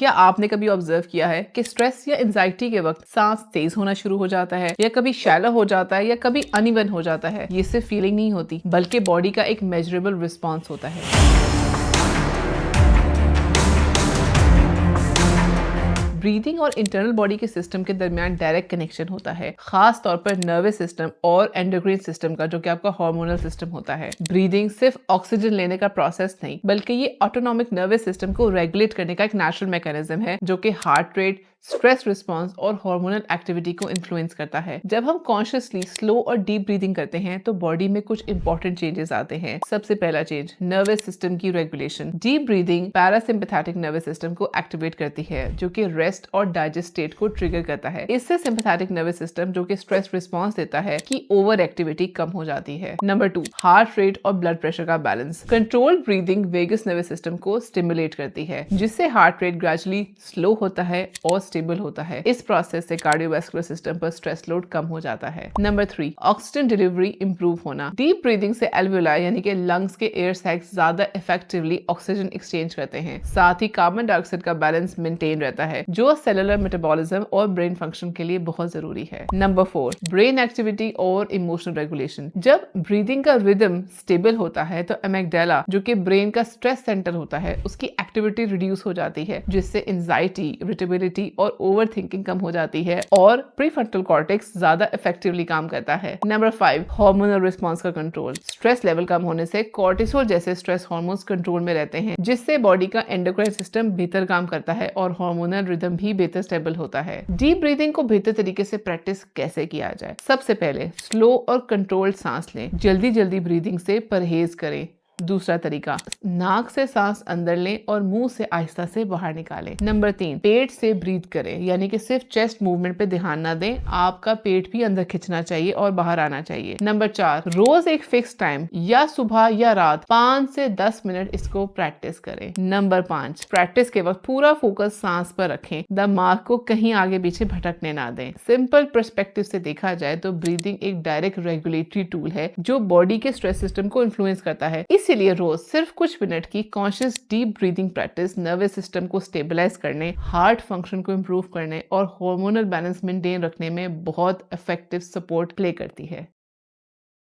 क्या आपने कभी ऑब्जर्व किया है कि स्ट्रेस या एंजाइटी के वक्त सांस तेज होना शुरू हो जाता है, या कभी शैलो हो जाता है, या कभी अनइवन हो जाता है? ये सिर्फ फीलिंग नहीं होती, बल्कि बॉडी का एक मेजरेबल रिस्पॉन्स होता है। ब्रीदिंग और इंटरनल बॉडी के सिस्टम के दरमियान डायरेक्ट कनेक्शन होता है, खास तौर पर नर्वस सिस्टम और एंडोक्राइन सिस्टम का, जो कि आपका हार्मोनल सिस्टम होता है। ब्रीदिंग सिर्फ ऑक्सीजन लेने का प्रोसेस नहीं, बल्कि ये ऑटोनॉमिक नर्वस सिस्टम को रेगुलेट करने का एक नेचुरल मैकेनिज्म है, जो कि हार्ट रेट, स्ट्रेस रिस्पॉन्स और हार्मोनल एक्टिविटी को इन्फ्लुएंस करता है। जब हम कॉन्शियसली स्लो और डीप ब्रीदिंग करते हैं तो बॉडी में कुछ इंपॉर्टेंट चेंजेस आते हैं। सबसे पहला चेंज, नर्वस सिस्टम की regulation. Deep breathing parasympathetic nervous system को एक्टिवेट करती है, जो कि रेस्ट और डाइजेस्ट स्टेट को ट्रिगर करता है। इससे सिंपैथेटिक नर्वस सिस्टम, जो कि स्ट्रेस रिस्पॉन्स देता है, की ओवर एक्टिविटी कम हो जाती है। नंबर 2, हार्ट रेट और ब्लड प्रेशर का balance. Controlled breathing vagus nervous system को स्टिमुलेट करती है, जिससे हार्ट रेट ग्रेजुअली स्लो होता है और स्टेबल होता है। इस प्रोसेस से कार्डियोवैस्कुलर सिस्टम पर स्ट्रेस लोड कम हो जाता है। नंबर 3, ऑक्सीजन डिलीवरी इंप्रूव होना। डीप ब्रीदिंग से एल्वियोलाई यानी कि लंग्स के एयर सैक्स ज्यादा इफेक्टिवली ऑक्सीजन एक्सचेंज करते हैं। साथ ही कार्बन डाइऑक्साइड का बैलेंस मेंटेन रहता है, जो सेलुलर मेटाबॉलिज्म और ब्रेन फंक्शन के लिए बहुत जरूरी है। नंबर 4, ब्रेन एक्टिविटी और इमोशनल रेगुलेशन। जब ब्रीदिंग का रिदम स्टेबल होता है तो एमिग्डाला, जो कि ब्रेन का स्ट्रेस सेंटर होता है, उसकी एक्टिविटी रिड्यूस हो जाती है, जिससे एंजाइटी, इरिटेबिलिटी और ओवर थिंकिंग कम हो जाती है और प्रीफ्रंटल कॉर्टेक्स ज्यादा इफेक्टिवली काम करता है। नंबर 5, हार्मोनल रिस्पॉन्स का कंट्रोल। स्ट्रेस लेवल कम होने से कॉर्टिसोल जैसे स्ट्रेस हार्मोन्स कंट्रोल में रहते हैं, जिससे बॉडी का एंडोक्राइन सिस्टम बेहतर काम करता है और हार्मोनल रिदम भी बेहतर स्टेबल होता है। डीप ब्रीदिंग को बेहतर तरीके से प्रैक्टिस कैसे किया जाए? सबसे पहले स्लो और कंट्रोल्ड सांस लें। जल्दी जल्दी ब्रीदिंग से परहेज करें। दूसरा तरीका, नाक से सांस अंदर लें और मुंह से आहिस्ता से बाहर निकालें। नंबर 3, पेट से ब्रीथ करें, यानी कि सिर्फ चेस्ट मूवमेंट पे ध्यान ना दें, आपका पेट भी अंदर खिंचना चाहिए और बाहर आना चाहिए। नंबर 4, रोज एक फिक्स टाइम, या सुबह या रात 5 से 10 मिनट इसको प्रैक्टिस करें। नंबर 5, प्रैक्टिस के वक्त पूरा फोकस सांस पर रखें, दिमाग को कहीं आगे पीछे भटकने ना दें। सिंपल पर्सपेक्टिव से देखा जाए तो ब्रीदिंग एक डायरेक्ट रेगुलेटरी टूल है, जो बॉडी के स्ट्रेस सिस्टम को इन्फ्लुएंस करता है। इसीलिए रोज सिर्फ कुछ मिनट की conscious deep breathing practice nervous system को स्टेबलाइज करने, हार्ट फंक्शन को इंप्रूव करने और हार्मोनल बैलेंस मेंटेन रखने में बहुत इफेक्टिव सपोर्ट प्ले करती है।